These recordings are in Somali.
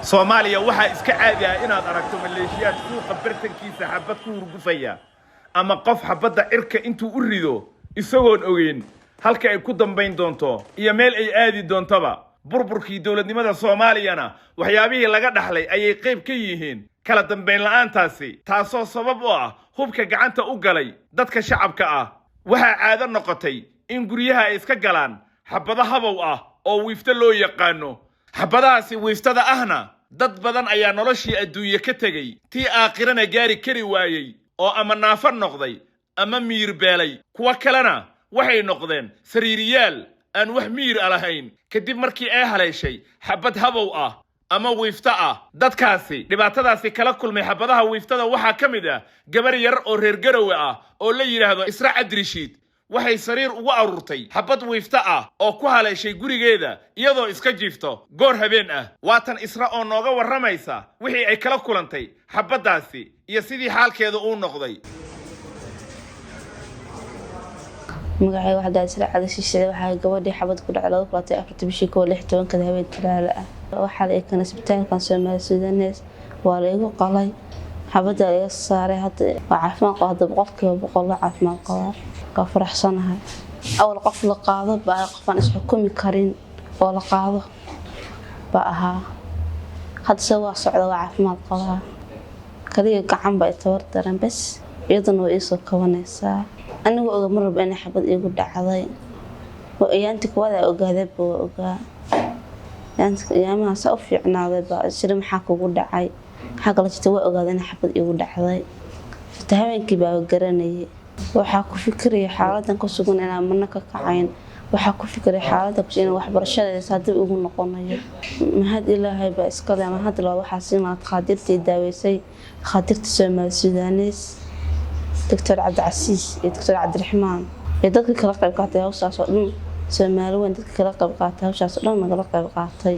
Soomaaliya waxa iska caadi ah inaad aragto maleeshiyaad suuqa bartankiisa xabad ku hurgufaya ama qof xabadda cirka intuu u rido isagoon ogeyn halka ay ku dambayn doonto iyo meel ay aadi doontaba. burburkii dawladnimada Soomaaliyana waxyaabihii laga dhaxlay ayay qayb ka yihiin kala dambayn la'aantaasi taasoo sabab u ah hubka gacanta u galay dadka shacabka ah. waxa caado noqotay in guryaha ay iska galaan xabada habow ah oo wiifta loo yaqaano. xabadahaasi wiiftada ahna dad badan ayaa noloshii adduunye ka tegay tii aakhirana gaari kari waayay oo ama naafar noqday ama miir beelay. kuwa kalena waxay noqdeen sariiriyaal aan wax miir lahayn kadib markii ay haleeshay xabad habow ah ama wiifta ah. dadkaasi dhibaatadaasi kala kulmay xabadaha wiiftada waxaa ka mid ah gabar yar oo reer Garowe ah oo la yiraahdo Isra Cabdirashiid. waxay sariir ugu arurtay xabad wiifta ah oo ku haleeshay gurigeeda iyadoo iska jiifto goor habeen ah. waatan Isra oo nooga waramaysa wixii ay kala kulantay xabadaasi iyo sidii xaalkeedu uu noqday. magacay waxda Isra Cabdirashiid waxa gabadhii xabad ku dhacday 2016 kada habeen talaala ah. waxa ay kan isbitaalkan Soomaali Suudanes waa la igu qalay xabada ay saaray hadda caafimaad qaba boqolkiiba boqol caafimaad qaba ka faraxsanahay. awal qof la qaado baa qofan is xukumi karin oo la qaado baa ahaa hadda soo socda caafimaad qaba kaliya gacan baa tabar daran bas iyaduna way soo kabanaysaa. anigu oga marba in xabad igu dhacday oo ayaanti kuwada ogaaday buu ogaa yaamaha soo fiicnaaday baa shir maxaa kugu dhacay xaq la jirta waa ogaaday in xabad igu dhacday habeenkii baa garanayay. waxa ku fikiraya xaaladan ku sugan inaan marna ka kacayn waxa ku fikiraya xaaladda ku in waxbarashada saadib ugu noqonayo. mahad Ilaahay baa iska leh mahad loo waxa siinaad qaadirtii daaweysay qaadirtii Soomaali Suudanes Dr. Cabdicasiis iyo Dr. Cabdiraxmaan ee dadka kala qayb qaatay hawshaas oo dhan Soomaali weyn dadka kala qayb qaatay hawshaas oo dhan naga qayb qaatay.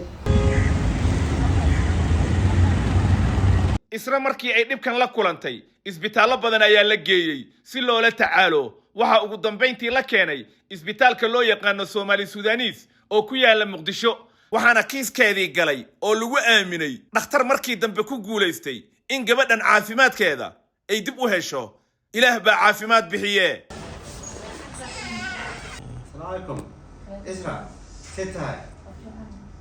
Isra markii ay dhibkan la kulantay isbitaalo badan ayaa la geeyay si loola tacaalo. waxa ugu dambeyntii la keenay isbitaalka loo yaqaan Soomaali Suudanis oo ku yaala Muqdisho. waxaana kiiskeedii galay oo lagu aaminay dhakhtar markii dambe ku guuleystay in gabadhan caafimaadkeeda ay dib u hesho. ilaah baa caafimaad bixiye. Assalamu alaikum. Isra, sit hi.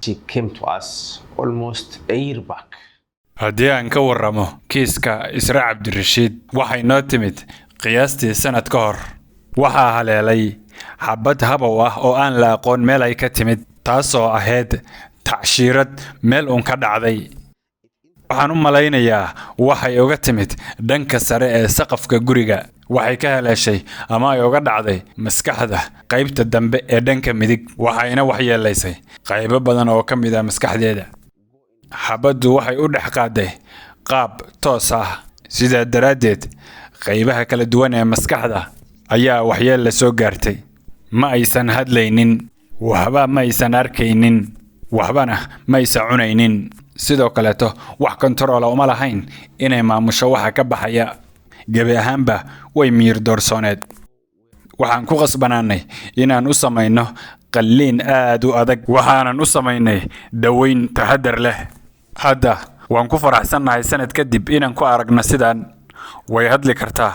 She came to us almost a year back. haddii aan ka warramo kiiska Isra Cabdirashiid waxay noo timid qiyaastii sanad ka hor. waxaa haleelay xabad habow ah oo aan la aqoon meel ay ka timid taasoo ahayd tacshiirad meel uun ka dhacday. waxaan u malaynayaa waxay uga timid dhanka sare ee saqafka guriga. waxay ka haleeshay ama ay uga dhacday maskaxda qaybta dambe ee dhanka midig waxayna waxyeelaysay qaybo badan oo ka mid ah maskaxdeeda. xabaddu waxay u dhex qaaday qaab toos ah sida daradeed qaybaha kala duwan ee maskaxda ayaa waxyeel la soo gaartay. ma aysan hadlaynin waxba ma aysan arkaynin waxbana ma aysan cunaynin sidoo kaleeto wax control uma lahayn inay maamusho waxa ka baxaya. gabi ahaanba way miir doorsooneed. waxaan ku qasbanaanay inaan u samayno qalliin aad u adag waxaanan u samaynay daweyn taxadar leh. hadda waan ku faraxsanahay sanad kadib inaan ku aragno sidaan. way hadli kartaa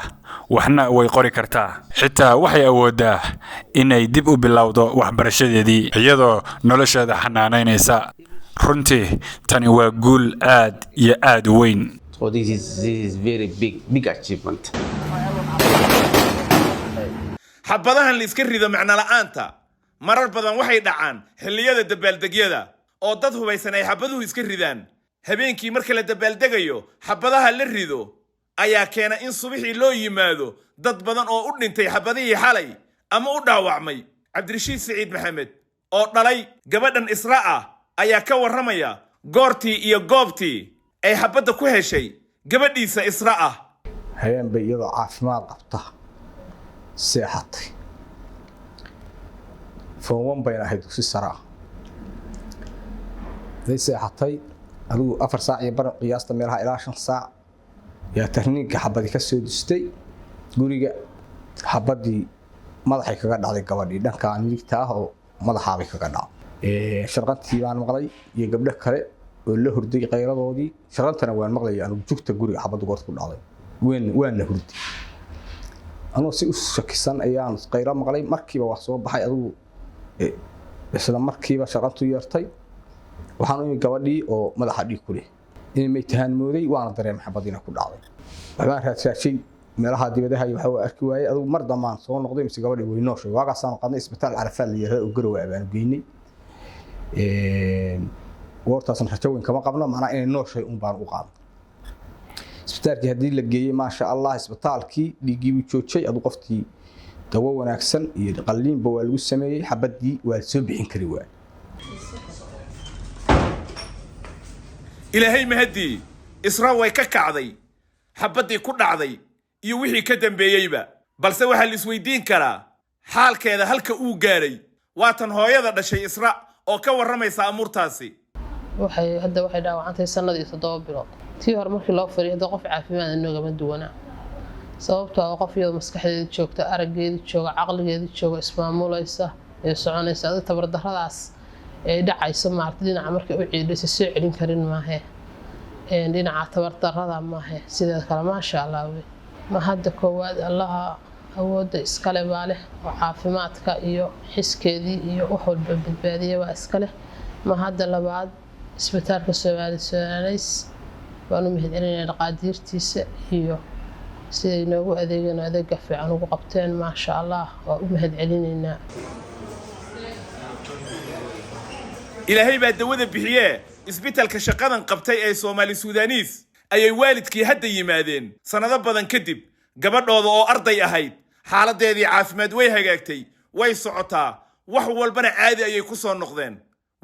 waxna way qori kartaa xitaa waxay awoodaa inay dib u bilowdo waxbarashadeedii iyadoo nolosheeda xanaanaynaysa. runtii tani waa guul aad iyo aad u weyn. So this is very big achievement. xabadahan la iska rido macna la'aanta marar badan waxay dhacaan xilliyada dabaaldegyada oo dad hubaysan ay xabaduhu iska ridaan. habeenkii marka la dabaaldegayo xabadaha la rido ayaa keena in subaxii loo yimaado dad badan oo u dhintay xabadihii xalay ama u dhaawacmay. Cabdirashiid Saciid Maxamed oo dhalay gabadhan Isra ah ayaa ka waramaya goortii iyo goobtii ay xabada ku heshay gabadhiisa Isra ah. habeen bay iyadoo caafimaad qabta seexatay foon bayna ahayd dugsi sare ah. day seexatay adigu 4 saac iyo bar qiyaasta meelaha ilaa 5 saac yaa tarniinka xabadi ka soo dustay guriga. xabadii madaxay kaga dhacday gabadhii dhanka midigta ah oo madaxaabay kaga dhacday. sharqantii baan maqlay iyo gabdho kale oo la hurday qayradoodii sharantana waan maqlayay anu jugta guriga xabadu goorta ku dhacday waan la hurday anoo si u shakisan ayaan qayra maqlay markiiba wax soo baxay adigu isla markiiba sharantu yeertay waxaan u gabadhii oo madaxa dhig ku leh in may tahan mooday waana dareemay xabadina ku dhacday waxaan raadsaday meelaha dibadaha waxa uu arki waayay adigu mar damaan soo noqday mise gabadhii way nooshay waagaasaan qadnay isbitaal Carafaad la yiraahdo oo Garowe baan geynay wartaasna rajaweyn kama qabno macna inay nooshay un baan u qaad isbitaalkii hadii la geeyay ma sha Allah isbitaalkii dhigii uu joojay adu qoftii dawo wanaagsan iyo qalliinba waa lagu sameeyay xabadii waa soo bixin kari waa ilaahay mahadii Israa way ka kacday xabadii ku dhacday iyo wixii ka dambeeyayba balse waxa la isweydiin karaa xaalkeeda halka uu gaaray waatan hooyada dhashay Israa oo ka waramaysa amuurtaasi waxay dhaawacantay sanadii 7 bilood tii hore markii loo fariido qof caafimaad inagama duwana sababtoo ah qof iyada maskaxdeeda joogta araggeeda jooga caqligeeda jooga ismaamulaysa ee soconaysa dad tabardarradaas ee dhacaysa maartay dhinaca markay u ciidaysa soo celin karin maahe dhinaca tabardarrada maahe sidoo kale ma sha Allah ma hadda koowaad Allah awoodda iskale baale oo caafimaadka iyo xiskeedii iyo wax walba badbaadiya waa iskale ma hadda labaad isbitaalka Soomaaliyeed waanu mahadcelinaa dhaqaatiirtiisa iyo siday noogu adeegeen adeega fiican ugu qabteen ma sha Allah waa u mahadcelinaynaa ilaahay baa dawada bixiyee isbitaalka shaqadan qabtay ee Soomaali Suudaanis ayay waalidkii hadda yimaadeen sanado badan kadib gabadhooda oo arday ahayd xaaladeedii caafimaad way hagaagtay way socotaa wax walbana caadi ayay ku soo noqdeen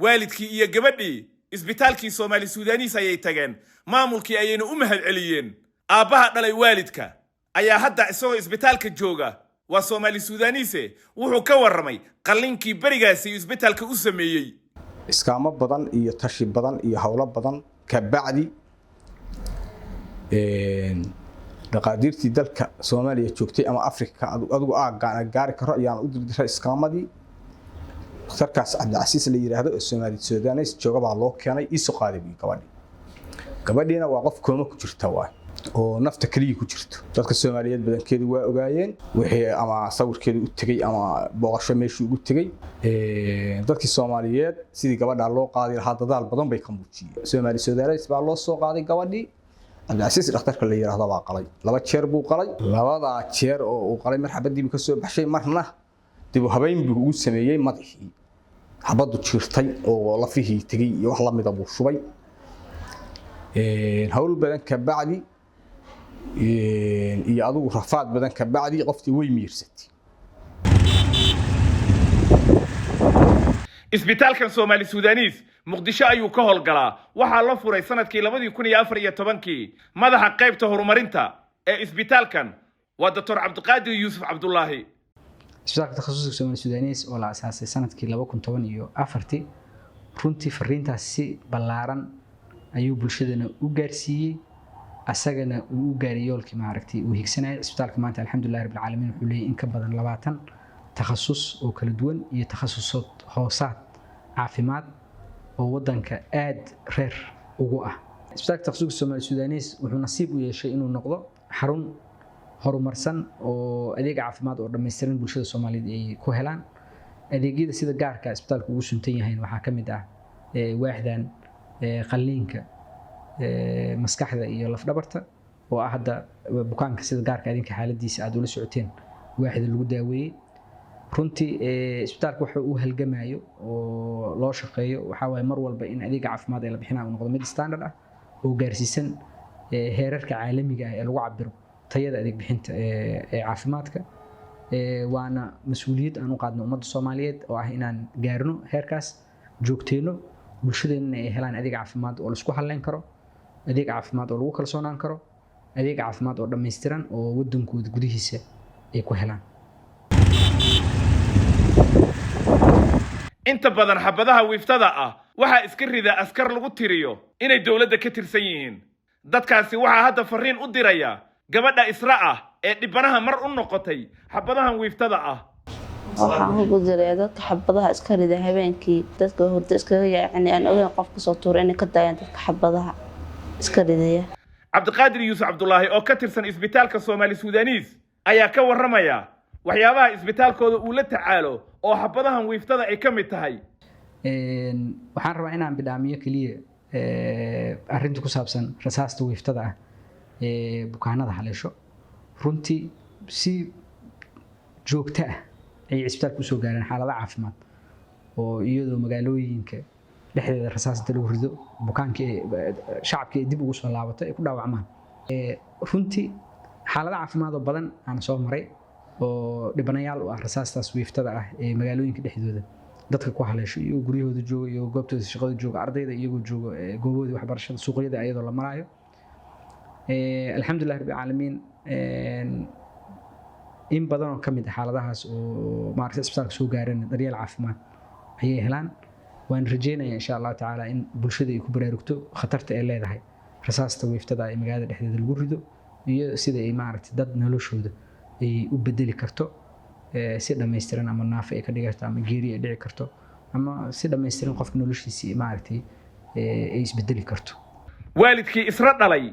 waalidkii iyo gabadhii isbitaalkii Soomaali Suudaanis ayay tageen maamulkii ayayna u mahadceliyeen aabaha dhalay waalidka ayaa hadda isagoo isbitaalka jooga waa Soomaali Suudaanis wuxuu ka waramay qalliinkii barigaasi isbitaalka u sameeyay iskaamo badan iyo tashi badan iyo hawlo badan ka bacdi dhaqaatiirtii dalka Soomaaliya joogtay ama Afrika adigu gaari karo ayaan u dirdiray iskaamadii sarkaas Cabdicasiis la yiraahdo ee Soomaali Suudaanis jooga baa loo keenay isoo qaaday gabadhiina waa qof kooma ku jirta waa oo nafta kaliya ku jirto dadka Soomaaliyeed badankeedu waa ogaayeen wixii ama sawirkeedu u tagay ama booqasho meeshii ugu tagay dadkii Soomaaliyeed sidii gabadha loo qaaday lahaa dadaal badan bay ka muujiyeen Soomaali Suudaanis baa loo soo qaaday gabadhii Cabdicasiis dhakhtarka la yiraahdo baa qalay 2 jeer buu qalay 2 jeer oo uu qalay marxabadii ka soo baxshay marna dib u habeyn buu ugu sameeyay madaxii xabadu jirtay oo lafihii tagay iyo wax la mid ah buu shubay hawl badan ka bacdi iyo adigu rafaad badan ka bacdi qoftii way miirsatay isbitaalkan Soomaali Suudaanis Muqdisho ayuu ka howlgalaa waxa la furay sanadkii 2014 madaxa qaybta horumarinta ee isbitaalkan waa Dr. Cabdiqaadir Yuusuf Cabdullaahi isbitaalka takhasuska Soomaali Suudaanis oo la aasaasay sanadkii 2014 runtii fariintaas si ballaaran ayuu bulshadana u gaarsiiyay asagana uu gaariyay yoolkii maaragtay uu higsanay isbitaalka maanta alxamdulillah rabbil caalamiin wuxuu leeyahay in ka badan 20 takhasus oo kala duwan iyo takhasusad hoosaad caafimaad oo wadanka aad reer ugu ah isbitaalka takhasuska Soomaali Suudaanis wuxuu nasiib u yeeshay inuu noqdo xarun horumarsan oo adeeg caafimaad oo dhameystiran bulshada Soomaaliyeed ay ku helaan adeegyada sida gaarka isbitaalku ugu suntan yahay waxa kamid ah waaxdan qalliinka maskaxda iyo laf dhabarta oo ah hadda bukaanka sida gaarka adinka xaaladiisa aad ula socoteen waaxda lagu daaweeyay runtii isbitaalku waxa uu halgamayo oo loo shaqeeyo waxa way mar walba in adeeg caafimaad ay la bixinaa uu noqdo mid standard ah oo gaarsiisan heerarka caalamiga ah ee lagu cabiro tayada adeeg bixinta ee caafimaadka waana mas'uuliyad aan u qaadno ummadda Soomaaliyeed oo ah inaan gaarno heerkaas joogteeno bulshadeena ay helaan adeeg caafimaad oo la isku haleyn karo adeeg caafimaad oo lagu kalsoonaan karo adeeg caafimaad oo dhameystiran oo wadankooda gudihiisa ay ku helaan inta badan xabadaha wiiftada ah waxa iska rida askar lagu tiriyo inay dawladda ka tirsan yihiin dadkaasi waxa hadda fariin u diraya gabadha Israa ee dhibanaha mar u noqotay xabadahan wiiftada ah waxaan ugu diray dadka xabadaha iska rida habeenkii dadka hurdo iskaga yacni aan ogeyn qof ka soo tuuray inay ka daayaan dadka xabadaha iska ridaya cabdiqaadir yuusuf cabdulaahi oo ka tirsan isbitaalka Soomaali Suudaaniis ayaa ka warramaya waxyaabaha isbitaalkooda uu la tacaalo oo xabadahan wiiftada ay ka mid tahay waxaan rabaa inaan bidhaamiyo kaliya arrinta ku saabsan rasaasta wiiftada ah ee bukaanada haleesho runtii si joogto ah ay isbitaalku soo gaareen xaalado caafimaad oo iyadoo magaalooyinka dhexdeeda rasaasta lagu rido bukaanka shacabka dib ugu soo laabato ay ku dhaawacmaan runtii xaalado caafimaad oo badan aan soo maray oo dhibanayaal u ah rasaastaas wiiftada ah ee magaalooyinka dhexdooda dadka ku haleesho iyo guryahooda jooga iyo goobtooda shaqada jooga ardayda iyagoo jooga goobahooda waxbarashada suuqyada iyadoo la marayo alxamdulillahi rabbil caalamiin in badan oo ka mid ah xaaladahaas oo maaragtay isbitaalka soo gaareen daryeel caafimaad ayay helaan waan rajeynayaa insha Allah tacaala in bulshada ay ku baraarugto khatarta ay leedahay rasaasta wiiftada ee magaalada dhexdeeda lagu rido iyo sida ay maaragtay dad noloshooda ay u bedeli karto si dhameystiran ama naaf ay ka dhigto ama geeri ay dhici karto ama si dhameystiran qofka noloshiisa maaragtay ay isbedeli karto waalidkii isra dhalay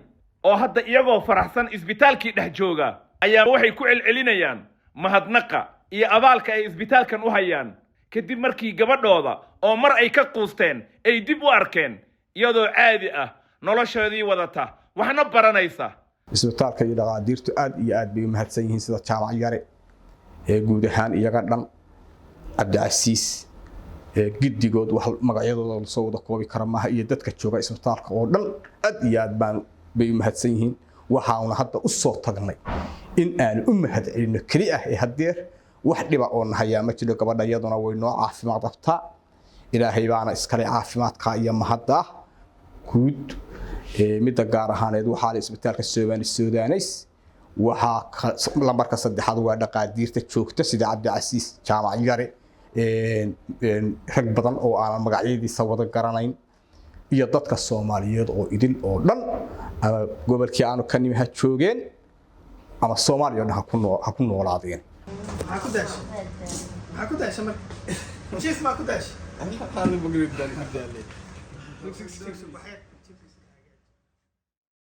oo hadda iyagoo faraxsan isbitaalkii dhex jooga ayaa waxay ku celcelinayaan mahadnaqa iyo abaalka ay isbitaalkan u hayaan kadib markii gabadhooda oo mar ay ka quusteen ay dib u arkeen iyadoo caadi ah noloshoodii wadata waxna baranaysa isbitaalka iyo dhaqaatiirtu aad iyo aad bay u mahadsan yihiin sida jaamac yare ee guud ahaan iyaga dhan cabdicasiis giddigood wax magacyadooda la soo wada koobi kara maaha iyo dadka jooga isbitaalka oo dhan aad iyo aad bay u mahadsan yihiin waxaana hadda u soo tagnay in aan u mahadcelino kali ah ee hadeer wax dhiba oo nahayaa ma jiro gabadha iyaduna way noo caafimaad qabtaa ilaahay baana iskale caafimaadka iyo mahadda guud midda gaar ahaaneed waxaa la isbitaalka Soomaali Suudaaniis waxaa lambarka saddexaad waa dhaqaatiirta joogta sida Cabdicasiis jaamac yare rag badan oo aan magacyadiisa wada garanayn iyo dadka Soomaaliyeed oo idin oo dhan ama gobolkii aanu ka nimi ha joogeen ama Soomaaliya ha ku noolaadeen maxaa ku daashay marka jiif maa ku daashay